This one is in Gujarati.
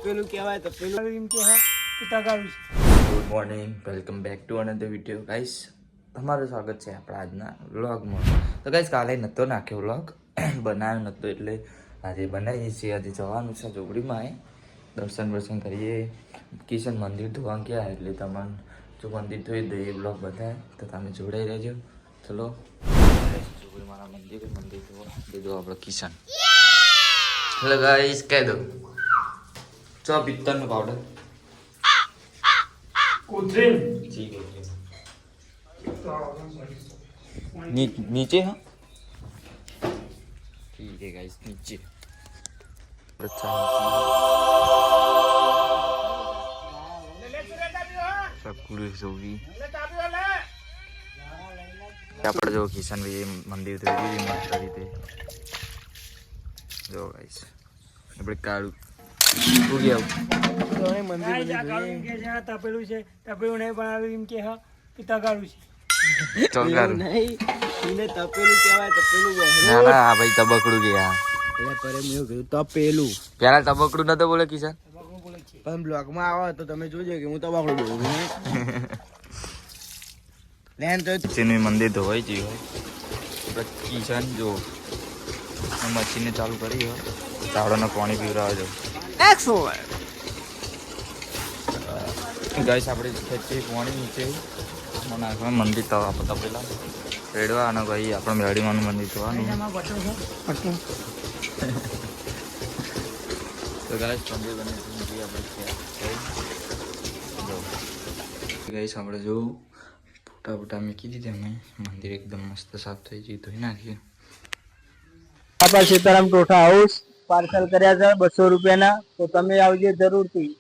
પેલું કહેવાય તો પેલું એમ કે હા કે તગારું છે. Good morning, welcome back to another video guys. તમારું સ્વાગત છે આપણા આજના વ્લોગમાં. તો ગાઈસ કાલે નહોતો નાખ્યો વ્લોગ, બનાવ્યો નહોતો એટલે આજે બનાવીએ છીએ. આજે જવાનું છે જોગડીમાં, દર્શન કરીએ. કિશન મંદિર ધોવા ગયા એટલે તમને જો મંદિર ધોઈ દઈએ વ્લોગ બતાવે તો તમે જોડાઈ રહેજો. ચલો જોગડીમાના મંદિર ધોવા દીધું આપણો કિશન. હેલો ગાઈસ, કહી દો ચો પિત્તરનો પાવડર नीचे हाँ ठीक है गाइस, नीचे सब कुड़ी सोगी આપણે જો કિશન ભાઈ મંદિર તો મસ્ત રીતે જો ગાઈસ આપણે કાળું ઉગી આવું મંદિર કે છે આ તપેલું છે, તપેલું નહીં બનાવ્યું એમ કે હા કે તગારું છે. ચોંકારું નહીં એને તપેલું કહેવાય તો પેલું ના ના આ ભાઈ તબકડું ગયા એટલે પરે મેં કીધું તપેલું પેલા તબકડું નતો બોલે કિશન, પણ બ્લોગમાં આવો તો તમે જોજો કે હું તબાકડું બોલું લેન તો કિશનનું મંદિર ધોવાઈ ગયું હોય. કિશન જો મશીનને ચાલુ કરી હોય ચાવડાને પાણી પીવડાવે જો ગાઈસ આપણે ખેંચી પાણી નીચે નાખવા મંદિર તપેલા રેડવા અને ભાઈ આપણે મેળીમાનું મંદિર ધોવાનું. તો ગાઈસ મંદિર બને આપણે ગાઈસ આપણે જો ફોટા મૂકી દીધી અમે. મંદિર એકદમ મસ્ત સાફ થઈ ગયું, ધોઈ નાખીએ. સીતારામ ટોઠા હાઉસ પાર્સલ કર્યા છે 200 રૂપિયાના, તો તમે આવજો જરૂરથી.